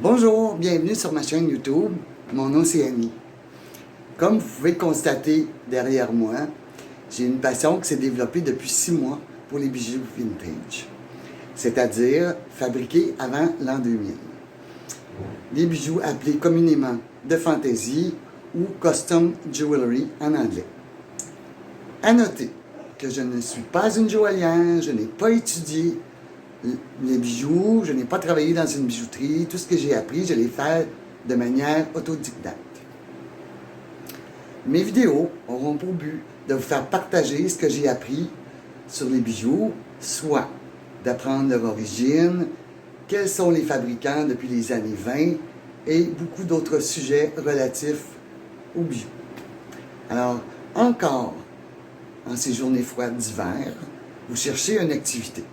Bonjour, bienvenue sur ma chaîne YouTube. Mon nom c'est Annie. Comme vous pouvez le constater derrière moi, j'ai une passion qui s'est développée depuis 6 mois pour les bijoux vintage, c'est-à-dire fabriqués avant l'an 2000. Les bijoux appelés communément de fantaisie ou custom jewelry en anglais. À noter que je ne suis pas une joaillière, je n'ai pas étudié les bijoux, je n'ai pas travaillé dans une bijouterie, tout ce que j'ai appris, je l'ai fait de manière autodidacte. Mes vidéos auront pour but de vous faire partager ce que j'ai appris sur les bijoux, soit d'apprendre leur origine, quels sont les fabricants depuis les années 20 et beaucoup d'autres sujets relatifs aux bijoux. Alors, encore en ces journées froides d'hiver, vous cherchez une activité.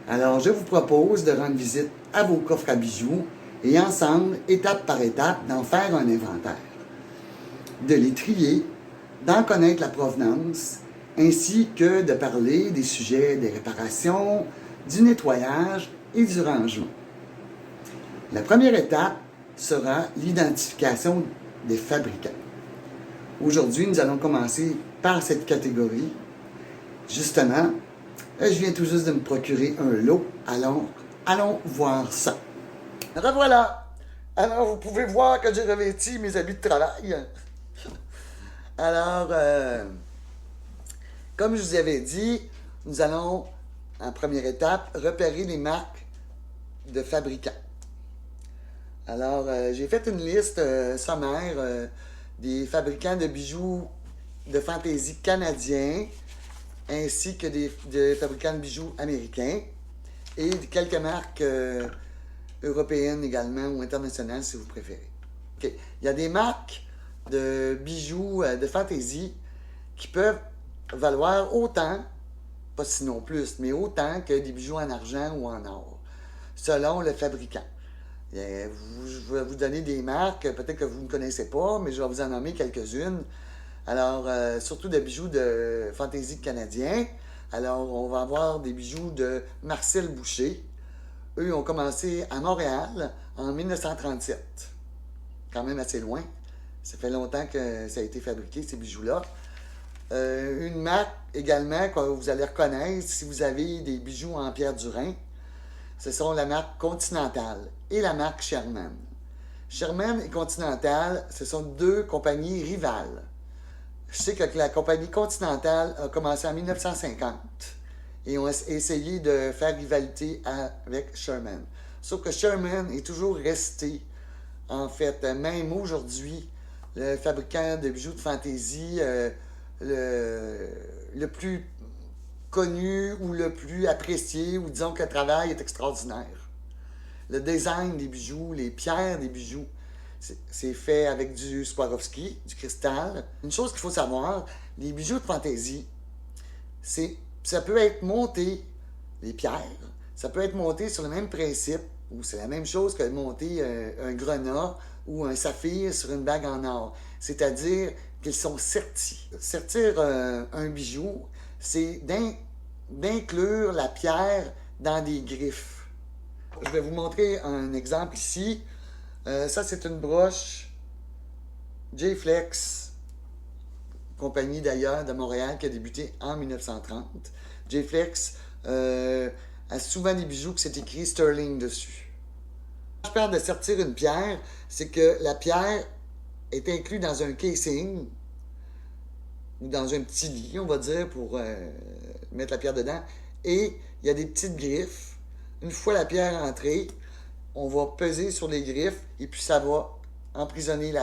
Alors, je vous propose de rendre visite à vos coffres à bijoux et ensemble, étape par étape, d'en faire un inventaire, de les trier, d'en connaître la provenance, ainsi que de parler des sujets des réparations, du nettoyage et du rangement. La première étape sera l'identification des fabricants. Aujourd'hui, nous allons commencer par cette catégorie. Justement, je viens tout juste de me procurer un lot, alors allons voir ça. Revoilà! Alors, vous pouvez voir que j'ai revêti mes habits de travail. Alors, comme je vous avais dit, nous allons, en première étape, repérer les marques de fabricants. Alors, j'ai fait une liste sommaire des fabricants de bijoux de fantaisie canadiens, ainsi que des fabricants de bijoux américains et quelques marques européennes également ou internationales si vous préférez. Okay. Il y a des marques de bijoux de fantaisie qui peuvent valoir autant, pas sinon plus, mais autant que des bijoux en argent ou en or, selon le fabricant. Je vais vous donner des marques, peut-être que vous ne connaissez pas, mais je vais vous en nommer quelques-unes. Alors, surtout des bijoux de fantaisie canadien. Alors, on va avoir des bijoux de Marcel Boucher. Eux ont commencé à Montréal en 1937. Quand même assez loin. Ça fait longtemps que ça a été fabriqué, ces bijoux-là. Une marque également que vous allez reconnaître si vous avez des bijoux en pierre du Rhin. Ce sont la marque Continental et la marque Sherman. Sherman et Continental, ce sont deux compagnies rivales. Je sais que la compagnie Continental a commencé en 1950 et ont essayé de faire rivalité avec Sherman. Sauf que Sherman est toujours resté, en fait, même aujourd'hui, le fabricant de bijoux de fantaisie le plus connu ou le plus apprécié, ou disons que le travail est extraordinaire. Le design des bijoux, les pierres des bijoux, c'est fait avec du Swarovski, du cristal. Une chose qu'il faut savoir, les bijoux de fantaisie, ça peut être monté, les pierres, ça peut être monté sur le même principe, ou c'est la même chose que de monter un grenat ou un saphir sur une bague en or. C'est-à-dire qu'ils sont sertis. Sertir un bijou, c'est d'inclure la pierre dans des griffes. Je vais vous montrer un exemple ici. Ça, c'est une broche J-Flex, compagnie d'ailleurs de Montréal qui a débuté en 1930. J-Flex a souvent des bijoux que c'est écrit Sterling dessus. Quand je parle de sertir une pierre, c'est que la pierre est inclue dans un casing ou dans un petit lit, on va dire, pour mettre la pierre dedans. Et il y a des petites griffes. Une fois la pierre entrée, on va peser sur les griffes et puis ça va emprisonner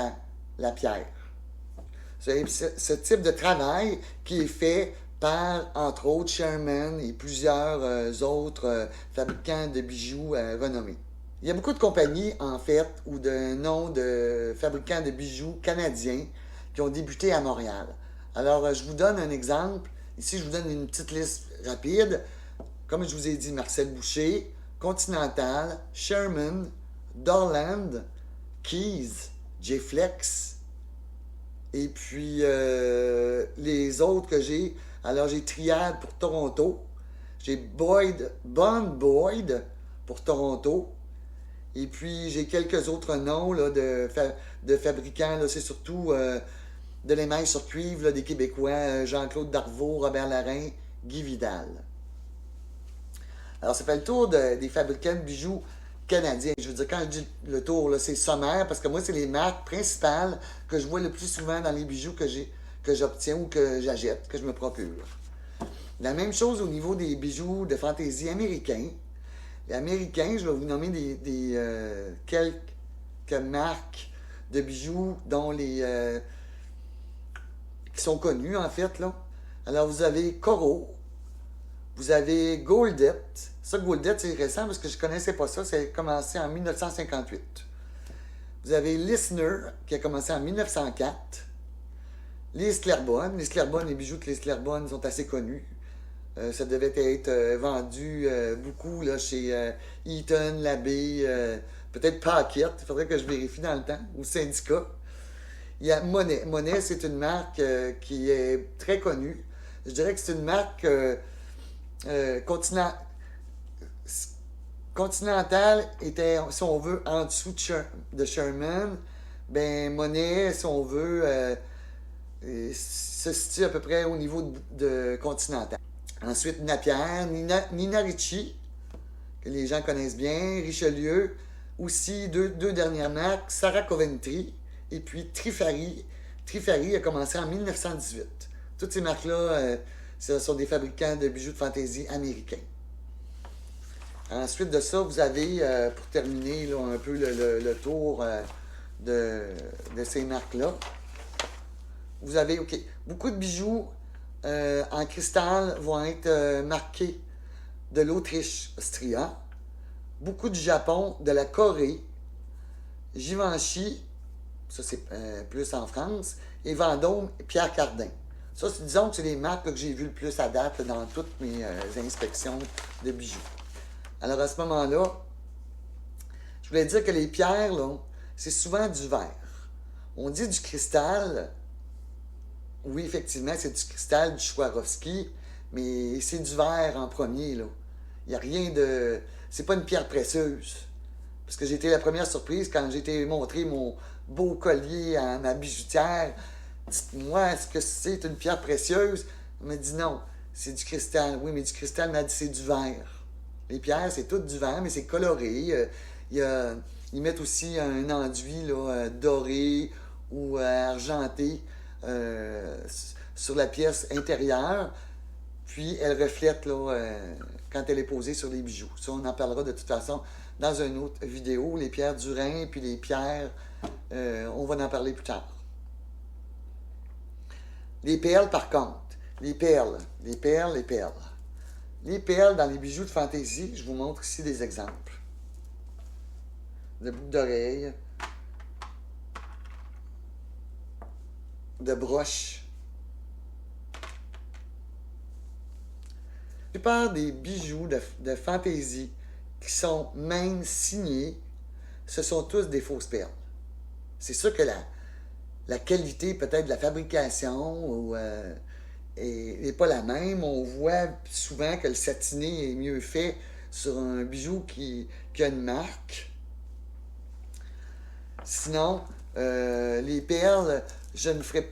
la pierre. C'est ce type de travail qui est fait par, entre autres, Sherman et plusieurs autres fabricants de bijoux renommés. Il y a beaucoup de compagnies, en fait, ou de noms de fabricants de bijoux canadiens qui ont débuté à Montréal. Alors, je vous donne un exemple. Ici, je vous donne une petite liste rapide. Comme je vous ai dit, Marcel Boucher, Continental, Sherman, Dorland, Keys, J-Flex, et puis les autres que j'ai. Alors, j'ai Triad pour Toronto, j'ai Bond Boyd pour Toronto, Et puis, j'ai quelques autres noms là, de fabricants. C'est surtout de l'émail sur cuivre là, des Québécois, Jean-Claude Darvaux, Robert Larrain, Guy Vidal. Alors, ça fait le tour des fabricants de bijoux canadiens. Je veux dire, quand je dis le tour, c'est sommaire, parce que moi, c'est les marques principales que je vois le plus souvent dans les bijoux que j'obtiens ou que j'achète, que je me procure. La même chose au niveau des bijoux de fantaisie américains. Les Américains, je vais vous nommer quelques marques de bijoux dont qui sont connues, en fait, là. Alors, vous avez Coro, vous avez Goldette. Ça, Goldette, c'est récent parce que je ne connaissais pas ça. Ça a commencé en 1958. Vous avez Listener, qui a commencé en 1904. Les Clairbonne. Les Clairbonne, les bijoux de les Clairbonne sont assez connus. Ça devait être vendu beaucoup là, chez Eaton, Labbé, peut-être Paquette. Il faudrait que je vérifie dans le temps. Ou Syndicat. Il y a Monet. Monet, c'est une marque qui est très connue. Je dirais que c'est une marque continentale, était, si on veut, en dessous de Sherman. Ben, Monet, si on veut, se situe à peu près au niveau de Continental. Ensuite, Napier, Nina Ricci, que les gens connaissent bien, Richelieu, aussi deux dernières marques, Sarah Coventry, et puis Trifari. Trifari a commencé en 1918. Toutes ces marques-là, ce sont des fabricants de bijoux de fantaisie américains. Ensuite de ça, vous avez, pour terminer là, un peu le tour de ces marques-là, vous avez, OK, beaucoup de bijoux en cristal vont être marqués de l'Autriche, Austria, beaucoup du Japon, de la Corée, Givenchy, ça c'est plus en France, et Vendôme, Pierre Cardin. Ça, disons que c'est les marques que j'ai vues le plus à date dans toutes mes inspections de bijoux. Alors à ce moment-là, je voulais dire que les pierres, là, c'est souvent du verre. On dit du cristal. Oui, effectivement, c'est du cristal, du Swarovski, mais c'est du verre en premier, là. Il n'y a rien de... C'est pas une pierre précieuse. Parce que j'ai été la première surprise quand j'ai été montrer mon beau collier à ma bijoutière. Dites-moi, est-ce que c'est une pierre précieuse? Elle m'a dit non, c'est du cristal. Oui, mais du cristal, elle m'a dit c'est du verre. Les pierres, c'est tout du verre, mais c'est coloré. Ils mettent aussi un enduit là, doré ou argenté sur la pièce intérieure. Puis, elle reflète là, quand elle est posée sur les bijoux. Ça, on en parlera de toute façon dans une autre vidéo. Les pierres du Rhin, puis les pierres, on va en parler plus tard. Les perles, par contre. Les perles. Les perles. Les perles dans les bijoux de fantaisie, je vous montre ici des exemples. De boucles d'oreilles, de broches. La plupart des bijoux de fantaisie qui sont même signés, ce sont tous des fausses perles. C'est sûr que la qualité peut-être de la fabrication n'est pas la même. On voit souvent que le satiné est mieux fait sur un bijou qui a une marque. Sinon, les perles, je ne ferai...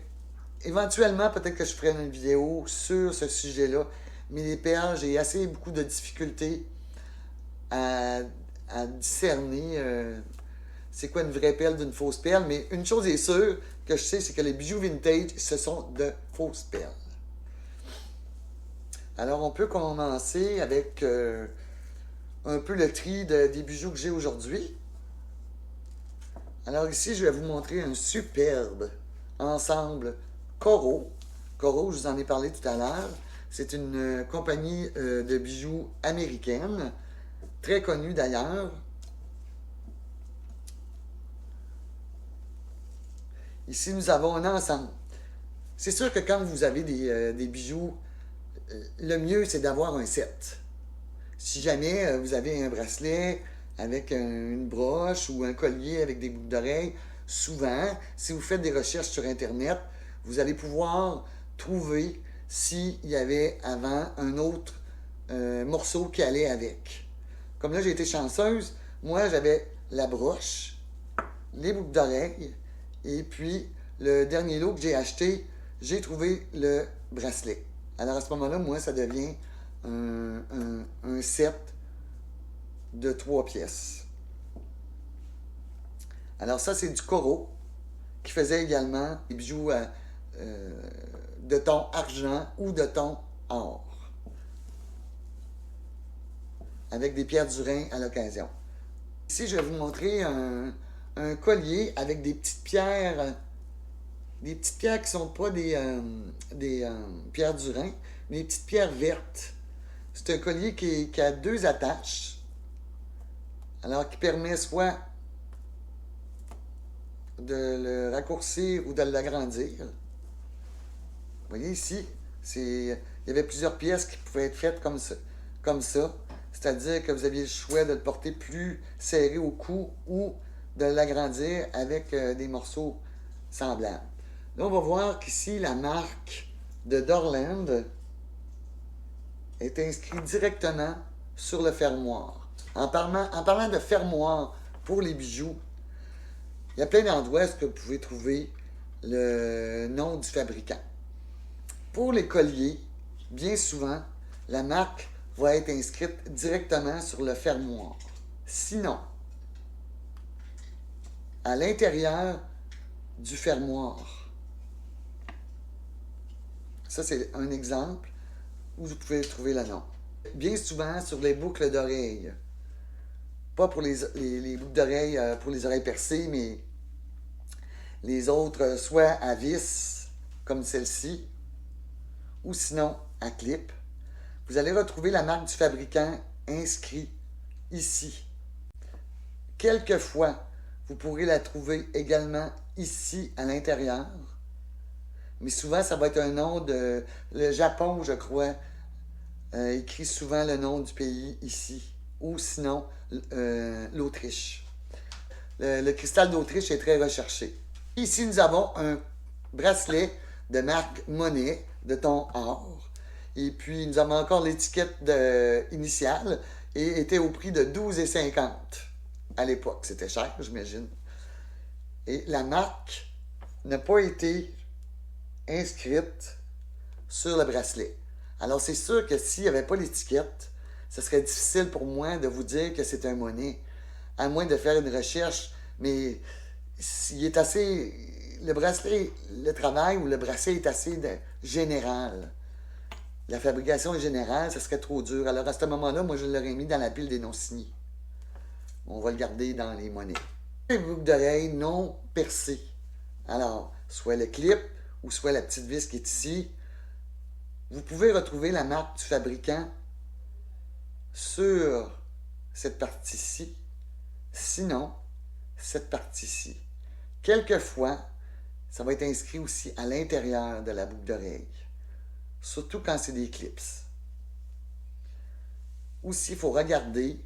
Éventuellement, peut-être que je ferai une vidéo sur ce sujet-là, mais les perles, j'ai beaucoup de difficultés à discerner c'est quoi une vraie perle d'une fausse perle. Mais une chose est sûre que je sais, c'est que les bijoux vintage, ce sont de fausses perles. Alors, on peut commencer avec un peu le tri des bijoux que j'ai aujourd'hui. Alors ici, je vais vous montrer un superbe ensemble Coro. Coro, je vous en ai parlé tout à l'heure. C'est une compagnie de bijoux américaine, très connue d'ailleurs. Ici, nous avons un ensemble. C'est sûr que quand vous avez des bijoux, le mieux, c'est d'avoir un set. Si jamais vous avez un bracelet avec une broche ou un collier avec des boucles d'oreilles, souvent, si vous faites des recherches sur Internet, vous allez pouvoir trouver s'il y avait avant un autre morceau qui allait avec. Comme là, j'ai été chanceuse, moi, j'avais la broche, les boucles d'oreilles, et puis le dernier lot que j'ai acheté, j'ai trouvé le bracelet. Alors à ce moment-là, moi, ça devient un set de 3 pièces. Alors ça, c'est du Coro, qui faisait également des bijoux de ton argent ou de ton or, avec des pierres du Rhin à l'occasion. Ici, je vais vous montrer un collier avec des petites pierres qui ne sont pas des pierres du Rhin, mais des petites pierres vertes. C'est un collier qui a 2 attaches, alors qui permet soit de le raccourcir ou de l'agrandir. Vous voyez ici, il y avait plusieurs pièces qui pouvaient être faites comme ça. C'est-à-dire que vous aviez le choix de le porter plus serré au cou ou de l'agrandir avec des morceaux semblables. Là, on va voir qu'ici, la marque de Dorland est inscrite directement sur le fermoir. En parlant de fermoir pour les bijoux, il y a plein d'endroits où vous pouvez trouver le nom du fabricant. Pour les colliers, bien souvent, la marque va être inscrite directement sur le fermoir. Sinon, à l'intérieur du fermoir, ça c'est un exemple où vous pouvez trouver le nom. Bien souvent sur les boucles d'oreilles, pas pour les boucles d'oreilles pour les oreilles percées, mais les autres soit à vis, comme celle-ci, ou sinon à clip. Vous allez retrouver la marque du fabricant inscrite ici. Quelquefois, vous pourrez la trouver également ici à l'intérieur. Mais souvent, ça va être un nom de... Le Japon, je crois, écrit souvent le nom du pays ici. Ou sinon, l'Autriche. Le cristal d'Autriche est très recherché. Ici, nous avons un bracelet de marque Monet, de ton or. Et puis, nous avons encore l'étiquette initiale et était au prix de 12,50 à l'époque. C'était cher, j'imagine. Et la marque n'a pas été inscrite sur le bracelet. Alors, c'est sûr que s'il n'y avait pas l'étiquette, ce serait difficile pour moi de vous dire que c'est un Monet, à moins de faire une recherche. Mais il est assez... Le bracelet, le travail ou le bracelet est assez général. La fabrication est générale, ça serait trop dur. Alors à ce moment-là, moi je l'aurais mis dans la pile des non signés. On va le garder dans les monnaies. Les boucles d'oreilles non percées. Alors, soit le clip ou soit la petite vis qui est ici. Vous pouvez retrouver la marque du fabricant sur cette partie-ci. Sinon, cette partie-ci. Quelquefois, ça va être inscrit aussi à l'intérieur de la boucle d'oreille. Surtout quand c'est des clips. Aussi, il faut regarder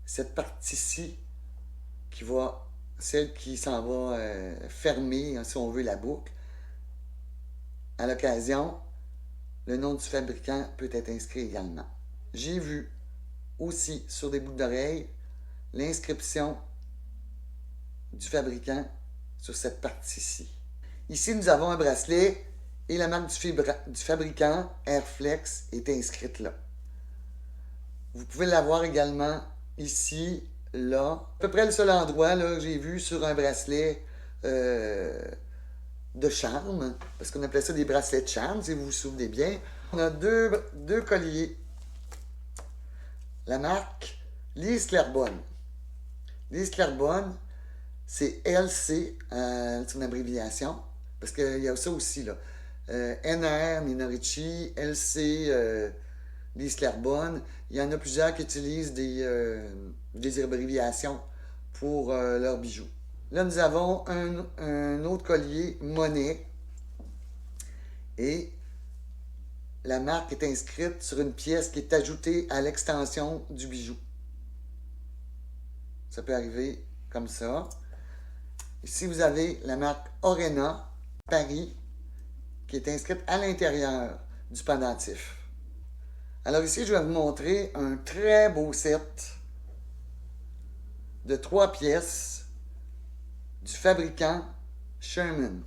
cette partie-ci celle qui s'en va fermer, hein, si on veut, la boucle. À l'occasion, le nom du fabricant peut être inscrit également. J'ai vu aussi sur des boucles d'oreilles l'inscription du fabricant sur cette partie-ci. Ici, nous avons un bracelet et la marque du fabricant, Airflex, est inscrite là. Vous pouvez la voir également ici, là. À peu près le seul endroit là, que j'ai vu sur un bracelet de charme, parce qu'on appelait ça des bracelets de charme, si vous vous souvenez bien. On a deux colliers. La marque Lise Clairbonne. Lise Clairbonne, c'est LC, c'est une abréviation, parce qu'il y a ça aussi, là. NR, Nina Ricci, LC, Lise Clairbonne. Il y en a plusieurs qui utilisent des abréviations pour leurs bijoux. Là, nous avons un autre collier Monet. Et la marque est inscrite sur une pièce qui est ajoutée à l'extension du bijou. Ça peut arriver comme ça. Ici, vous avez la marque Orena, Paris, qui est inscrite à l'intérieur du pendentif. Alors ici, je vais vous montrer un très beau set de 3 pièces du fabricant Sherman.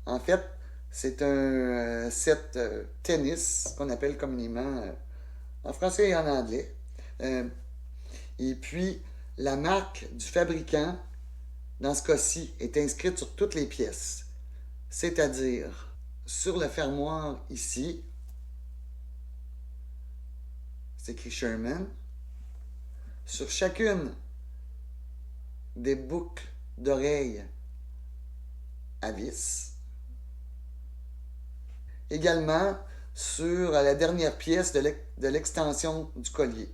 En fait, c'est un set tennis qu'on appelle communément en français et en anglais. Et puis, la marque du fabricant, dans ce cas-ci, est inscrite sur toutes les pièces. C'est-à-dire, sur le fermoir ici, c'est écrit Sherman. Sur chacune des boucles d'oreilles à vis. Également sur la dernière pièce de l'extension du collier.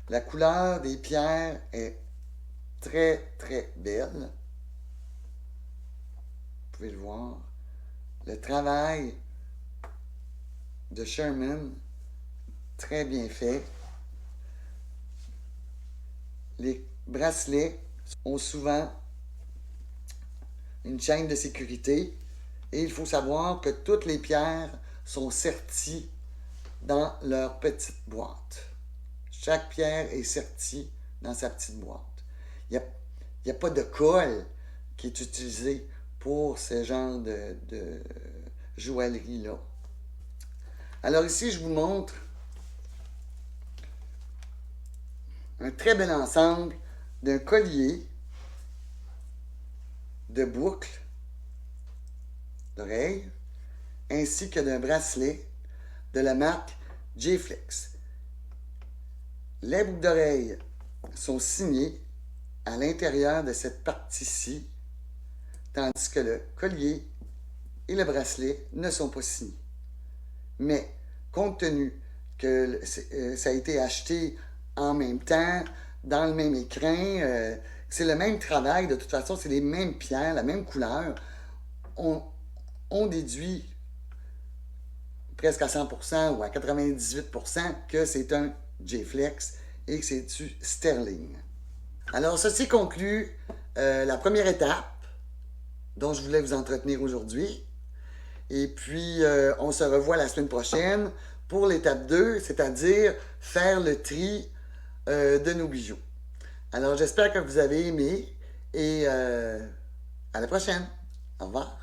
La couleur des pierres est très très belle. Vous pouvez le voir. Le travail de Sherman, très bien fait. Les bracelets ont souvent une chaîne de sécurité et il faut savoir que toutes les pierres sont serties dans leur petite boîte. Chaque pierre est sertie dans sa petite boîte. Il n'y a pas de colle qui est utilisé pour ce genre de joaillerie-là. Alors ici, je vous montre un très bel ensemble d'un collier de boucles d'oreilles ainsi que d'un bracelet de la marque J-Flex. Les boucles d'oreilles sont signées à l'intérieur de cette partie-ci, tandis que le collier et le bracelet ne sont pas signés. Mais compte tenu que ça a été acheté en même temps, dans le même écrin, c'est le même travail, de toute façon, c'est les mêmes pierres, la même couleur, on déduit presque à 100% ou à 98% que c'est un J-Flex et que c'est du sterling. Alors, ceci conclut la première étape dont je voulais vous entretenir aujourd'hui. Et puis, on se revoit la semaine prochaine pour l'étape 2, c'est-à-dire faire le tri de nos bijoux. Alors, j'espère que vous avez aimé et à la prochaine. Au revoir.